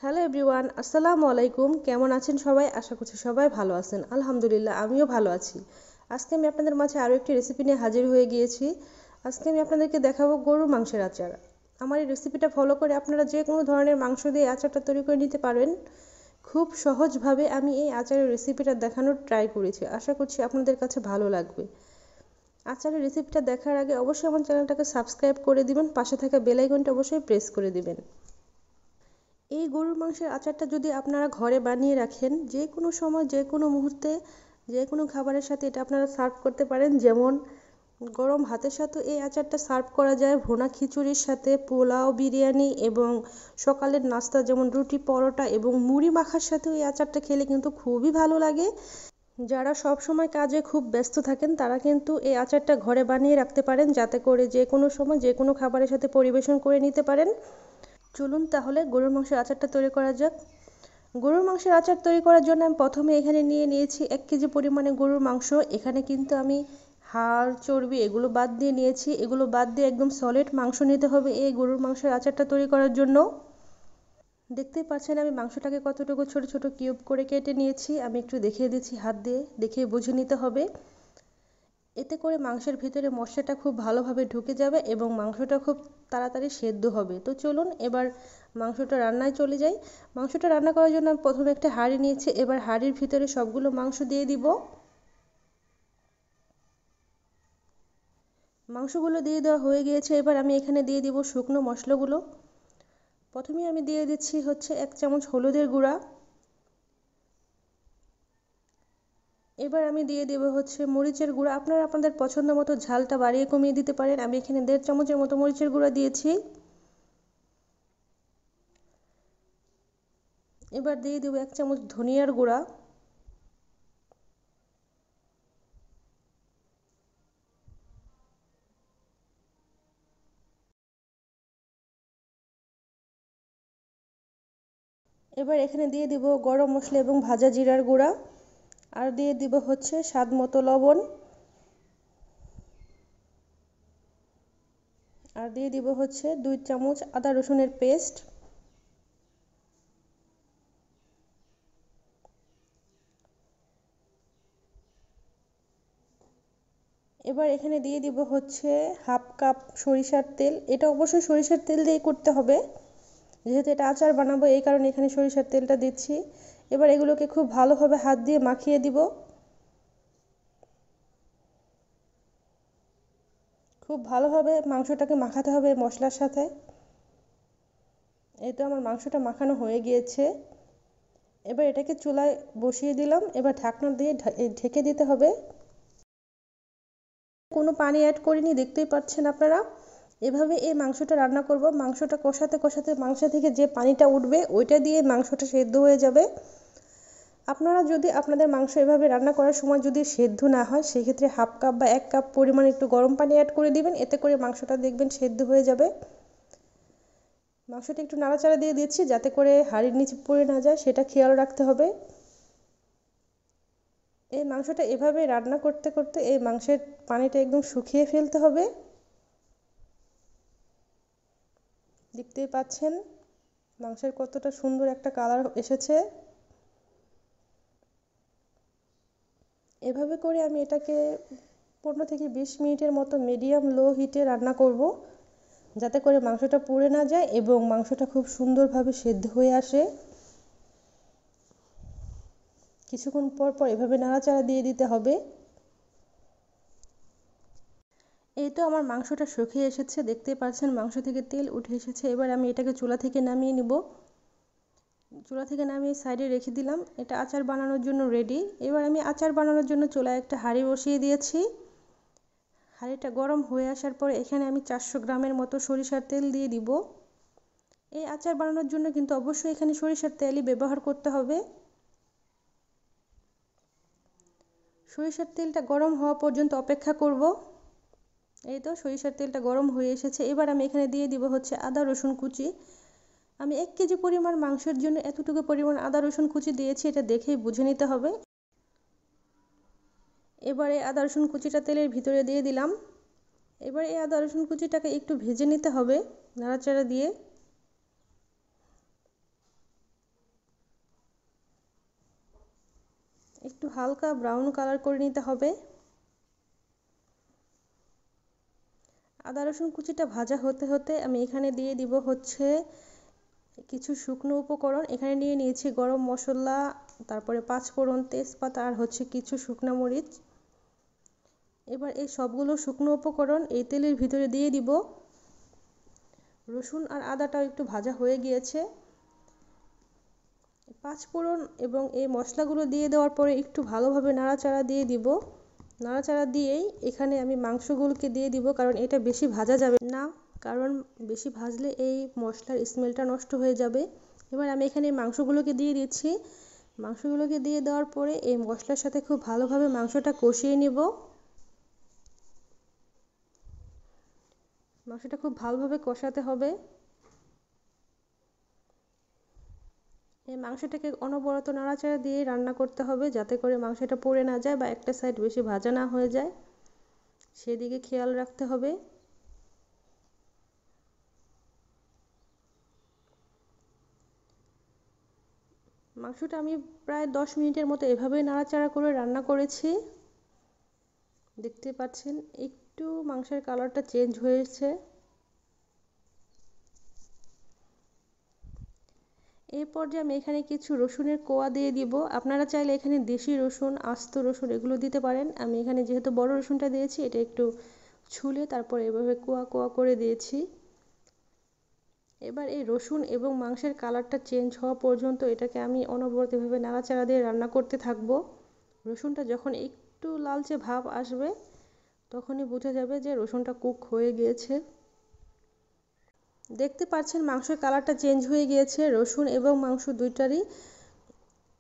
Hello everyone, আসসালামু আলাইকুম। কেমন আছেন সবাই? আশা করছি সবাই ভালো আছেন। আলহামদুলিল্লাহ, আমিও ভালো আছি। আজকে আমি আপনাদের মাঝে আরও একটি রেসিপি নিয়ে হাজির হয়ে গিয়েছি। আজকে আমি আপনাদেরকে দেখাবো গরুর মাংসের আচার। আমার এই রেসিপিটা ফলো করে আপনারা যে কোনো ধরনের মাংস দিয়ে আচারটা তৈরি করে নিতে পারেন। খুব সহজভাবে আমি এই আচারের রেসিপিটা দেখানোর ট্রাই করেছি। আশা করছি আপনাদের কাছে ভালো লাগবে। আচারের রেসিপিটা দেখার আগে অবশ্যই আমার চ্যানেলটাকে সাবস্ক্রাইব করে দিবেন, পাশে থাকা বেল আইকনটা অবশ্যই প্রেস করে দিবেন। এই গরুর মাংসের আচারটা যদি আপনারা ঘরে বানিয়ে রাখেন, যে কোনো সময় যে কোনো মুহূর্তে যে কোনো খাবারের সাথে এটা আপনারা সার্ভ করতে পারেন। যেমন গরম ভাতের সাথে এই আচারটা সার্ভ করা যায়, ভুনা খিচুড়ির সাথে, পোলাও, বিরিয়ানি এবং সকালের নাস্তা যেমন রুটি, পরোটা এবং মুড়ি মাখার সাথেও এই আচারটা খেলে কিন্তু খুবই ভালো লাগে। যারা সব সময় কাজে খুব ব্যস্ত থাকেন তারা কিন্তু এই আচারটা ঘরে বানিয়ে রাখতে পারেন, যাতে করে যে কোনো সময় যে কোনো খাবারের সাথে পরিবেশন করে নিতে পারেন। চলুন তাহলে গরুর মাংসের আচারটা তৈরি করা যাক। গরুর মাংসের আচার তৈরি করার জন্য আমি প্রথমে এখানে নিয়ে নিয়েছি 1 কেজি পরিমাণে গরুর মাংস। এখানে কিন্তু আমি হাড়, চর্বি এগুলো বাদ দিয়ে নিয়েছি। এগুলো বাদ দিয়ে একদম সলিড মাংস নিতে হবে এই গরুর মাংসের আচারটা তৈরি করার জন্য। দেখতেই পাচ্ছেন আমি মাংসটাকে কতটুকু ছোট ছোট কিউব করে কেটে নিয়েছি। আমি একটু দেখিয়ে দিচ্ছি, হাত দিয়ে দেখে বুঝে নিতে হবে। এতে করে মাংসের ভিতরে মশলাটা খুব ভালোভাবে ঢুকে যাবে এবং মাংসটা খুব তাড়াতাড়ি সেদ্ধ হবে। তো চলুন এবার মাংসটা রান্নায় চলে যাই। মাংসটা রান্না করার জন্য আমি প্রথমে একটা হাঁড়ি নিয়েছি। এবার হাঁড়ির ভিতরে সবগুলো মাংস দিয়ে দিব। মাংসগুলো দিয়ে দেওয়া হয়ে গিয়েছে। এবার আমি এখানে দিয়ে দিব শুকনো মশলাগুলো। প্রথমেই আমি দিয়ে দিচ্ছি হচ্ছে 1 চামচ হলুদের গুঁড়া। এবার আমি দিয়ে দেব হচ্ছে মরিচের গুঁড়া। আপনারা আপনাদের পছন্দ মতো ঝালটা বাড়িয়ে কমিয়ে দিতে পারেন। আমি এখানে 1.5 চামচের মতো মরিচের গুঁড়া দিয়েছি। এবার দিয়ে দেব 1 চামচ ধনিয়ার গুঁড়া। এবার এখানে দিয়ে দিব গরম মশলা এবং ভাজা জিরার গুঁড়া। আর দিয়ে দিব হচ্ছে স্বাদ মতো লবণ। আর দিয়ে দিব হচ্ছে 2 চামচ আদা রসুনের পেস্ট। এবার এখানে দিয়ে দিব হচ্ছে হাফ কাপ সরিষার তেল। এটা অবশ্যই সরিষার তেল দিয়ে করতে হবে, যেহেতু এটা আচার বানাবো এই কারণে এখানে সরিষার তেলটা দিচ্ছি। এবার এগুলোকে খুব ভালোভাবে হাত দিয়ে মাখিয়ে দিব। খুব ভালোভাবে মাংসটাকে মাখাতে হবে মশলার সাথে। এই তো আমার মাংসটা মাখানো হয়ে গিয়েছে। এবার এটাকে চুলায় বসিয়ে দিলাম। এবার ঢাকনা দিয়ে ঢেকে দিতে হবে। কোনো পানি অ্যাড করিনি, দেখতেই পাচ্ছেন আপনারা। এভাবে এই মাংসটা রান্না করব। মাংসটা কষাতে কষাতে মাংস থেকে যে পানিটা উঠবে ওইটা দিয়ে মাংসটা সেদ্ধ হয়ে যাবে। আপনারা যদি আপনাদের মাংস এভাবে রান্না করার সময় যদি সেদ্ধ না হয়, সেক্ষেত্রে হাফ কাপ বা 1 কাপ পরিমাণ একটু গরম পানি অ্যাড করে দিবেন। এতে করে মাংসটা দেখবেন সেদ্ধ হয়ে যাবে। মাংসটা একটু নাড়াচাড়া দিয়ে দিচ্ছি যাতে করে হাঁড়ির নিচে পড়ে না যায়, সেটা খেয়াল রাখতে হবে। এই মাংসটা এভাবে রান্না করতে করতে এই মাংসের পানিটা একদম শুকিয়ে ফেলতে হবে। দেখতেই পাচ্ছেন মাংসের কতটা সুন্দর একটা কালার এসেছে। এভাবে করে আমি এটাকে 15 থেকে 20 মিনিটের মতো মিডিয়াম লো হিটে রান্না করব, যাতে করে মাংসটা পুড়ে না যায় এবং মাংসটা খুব সুন্দরভাবে সেদ্ধ হয়ে আসে। কিছুক্ষণ পর পর এভাবে নাড়াচাড়া দিয়ে দিতে হবে। এই তো আমার মাংসটা শুকিয়ে এসেছে, দেখতেই পাচ্ছেন মাংস থেকে তেল উঠে এসেছে। এবার আমি এটাকে চুলা থেকে নামিয়ে নিব। চুলা থেকে নামিয়ে সাইডে রেখে দিলাম। এটা আচার বানানোর জন্য রেডি। এবার আমি আচার বানানোর জন্য চুলায় একটা হাঁড়ি বসিয়ে দিয়েছি। হাঁড়িটা গরম হয়ে আসার পর এখানে আমি 400 গ্রামের মতো সরিষার তেল দিয়ে দিব। এই আচার বানানোর জন্য কিন্তু অবশ্যই এখানে সরিষার তেলই ব্যবহার করতে হবে। সরিষার তেলটা গরম হওয়া পর্যন্ত অপেক্ষা করব। এই তো সরিষার তেলটা গরম হয়ে এসেছে। এবার আমি এখানে দিয়ে দিব হচ্ছে আদা রসুন কুচি। আমি 1 কেজি পরিমাণ মাংসের জন্য এতটুকু পরিমাণ আদা রসুন কুচি দিয়েছি, এটা দেখেই বুঝে নিতে হবে। এবারে আদা রসুন কুচিটা তেলের ভিতরে দিয়ে দিলাম। এবার এই আদা রসুন কুচিটাকে একটু ভেজে নিতে হবে নাড়াচাড়া দিয়ে। একটু হালকা ব্রাউন কালার করে নিতে হবে। আদা রসুন কুচিটা ভাজা হতে হতে আমি এখানে দিয়ে দিব হচ্ছে কিছু শুকনো উপকরণ। এখানে নিয়ে নিয়েছি গরম মশলা, তারপরে পাঁচফোড়ন, তেজপাতা আর হচ্ছে কিছু শুকনো মরিচ। এবার এই সবগুলো শুকনো উপকরণ এই তেলের ভিতরে দিয়ে দিব। রসুন আর আদাটাও একটু ভাজা হয়ে গিয়েছে। পাঁচফোড়ন এবং এই মশলাগুলো দিয়ে দেওয়ার পরে একটু ভালোভাবে নাড়াচাড়া দিয়ে দিব। নাড়াচাড়া দিয়েই এখানে আমি মাংসগুলোকে দিয়ে দিব, কারণ এটা বেশি ভাজা যাবে না, কারণ বেশি ভাজলে এই মশলার স্মেলটা নষ্ট হয়ে যাবে। এবার আমি এখানে মাংসগুলোকে দিয়ে দিচ্ছি। মাংসগুলোকে দিয়ে দেওয়ার পরে এই মশলার সাথে খুব ভালোভাবে মাংসটা কষিয়ে নিব। মাংসটা খুব ভালোভাবে কষাতে হবে। এই মাংসটাকে অনবরত নাড়াচাড়া দিয়ে রান্না করতে হবে, যাতে করে মাংসটা পুড়ে না যায় বা একটা সাইড বেশি ভাজা না হয়ে যায়, সেদিকে খেয়াল রাখতে হবে। মাংসটা আমি প্রায় 10 মিনিটের মতো এভাবেই নাড়াচাড়া করে রান্না করেছি। দেখতে পাচ্ছেন একটু মাংসের কালারটা চেঞ্জ হয়েছে। এই পর্যায়ে আমি এখানে কিছু রসুনের কোয়া দিয়ে দিব। আপনারা চাইলে এখানে দেশি রসুন, আস্ত রসুন এগুলো দিতে পারেন। আমি এখানে যেহেতু বড় রসুনটা দিয়েছি, এটা একটু ছুলে তারপর এভাবে কোয়া কোয়া করে দিয়েছি। এবার এই রসুন এবং মাংসের কালারটা চেঞ্জ হওয়া পর্যন্ত এটাকে আমি অনবরত এভাবে নাড়াচাড়া দিয়ে রান্না করতে থাকবো। রসুনটা যখন একটু লালচে ভাব আসবে, তখনই বোঝা যাবে যে রসুনটা কুক হয়ে গিয়েছে। দেখতে পাচ্ছেন মাংসের কালারটা চেঞ্জ হয়ে গিয়েছে। রসুন এবং মাংস দুইটারই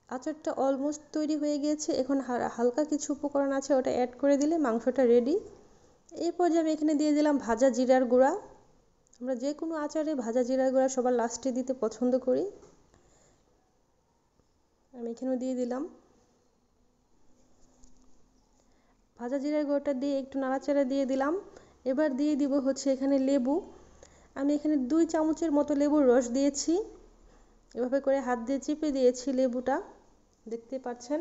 আচারটা অলমোস্ট তৈরি হয়ে গিয়েছে। এখন হালকা কিছু উপকরণ আছে, ওটা অ্যাড করে দিলে মাংসটা রেডি। এই পর্যায়ে আমি এখানে দিয়ে দিলাম ভাজা জিরার গুঁড়া। আমরা যে কোনো আচারে ভাজা জিরার গুঁড়া সবার লাস্টে দিতে পছন্দ করি। আমি এখানেও দিয়ে দিলাম। ভাজা জিরার গুঁড়োটা দিয়ে একটু নাড়াচাড়া দিয়ে দিলাম। এবার দিয়ে দিব হচ্ছে এখানে লেবু। আমি এখানে 2 চামচের মতো লেবুর রস দিয়েছি। এভাবে করে হাত দিয়ে চিপে দিয়েছি লেবুটা, দেখতে পাচ্ছেন।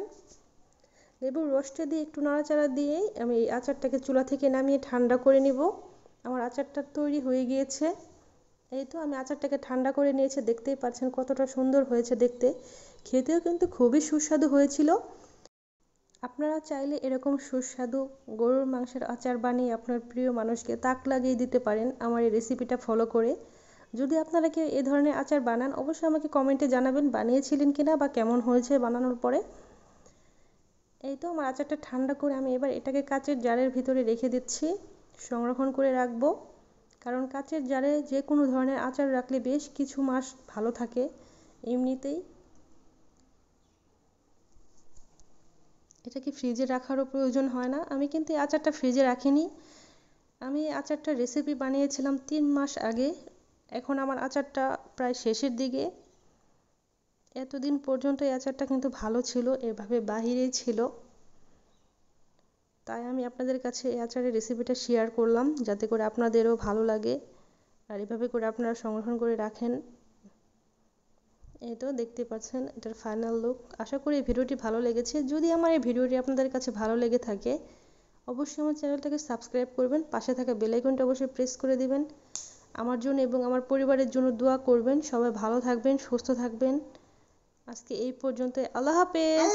লেবুর রসটা দিয়ে একটু নাড়াচাড়া দিয়েই আমি এই আচারটাকে চুলা থেকে নামিয়ে ঠান্ডা করে নিব। আমার আচারটা তৈরি হয়ে গিয়েছে। এই তো আমি আচারটাকে ঠান্ডা করে নিয়েছি, দেখতেই পাচ্ছেন কতটা সুন্দর হয়েছে দেখতে। খেতেও কিন্তু খুবই সুস্বাদু হয়েছিল। আপনারা চাইলে এরকম সুস্বাদু গরুর মাংসের আচার বানিয়ে আপনার প্রিয় মানুষকে তাক লাগিয়ে দিতে পারেন আমার এই রেসিপিটা ফলো করে। যদি আপনারা কেউ এ ধরনের আচার বানান, অবশ্যই আমাকে কমেন্টে জানাবেন বানিয়েছিলেন কিনা বা কেমন হয়েছে বানানোর পরে। এই তো আমার আচারটা ঠান্ডা করে আমি এবার এটাকে কাচের জারের ভিতরে রেখে দিচ্ছি, সংরক্ষণ করে রাখবো। কারণ কাচের জারে যে কোনো ধরনের আচার রাখলে বেশ কিছু মাস ভালো থাকে এমনিতেই। এটাকে ফ্রিজে রাখারও প্রয়োজন হয় না। আমি কিন্তু এই আচারটা ফ্রিজে রাখিনি। আমি এই আচারটার রেসিপি বানিয়েছিলাম 3 মাস আগে। এখন আমার আচারটা প্রায় শেষের দিকে। এতদিন পর্যন্ত এই আচারটা কিন্তু ভালো ছিল, এভাবে বাহিরেই ছিল। তাই আমি আপনাদের কাছে এই আচারের রেসিপিটা শেয়ার করলাম, যাতে করে আপনাদেরও ভালো লাগে আর এভাবে করে আপনারা সংরক্ষণ করে রাখেন। এই তো দেখতে পাচ্ছেন এটার ফাইনাল লুক। আশা করি এই ভিডিওটি ভালো লেগেছে। যদি আমার এই ভিডিওটি আপনাদের কাছে ভালো লেগে থাকে, অবশ্যই আমার চ্যানেলটাকে সাবস্ক্রাইব করবেন, পাশে থাকা বেল আইকনটা অবশ্যই প্রেস করে দিবেন। আমার জন্য এবং আমার পরিবারের জন্য দোয়া করবেন। সবাই ভালো থাকবেন, সুস্থ থাকবেন। আজকে এই পর্যন্ত। আল্লাহ হাফেজ।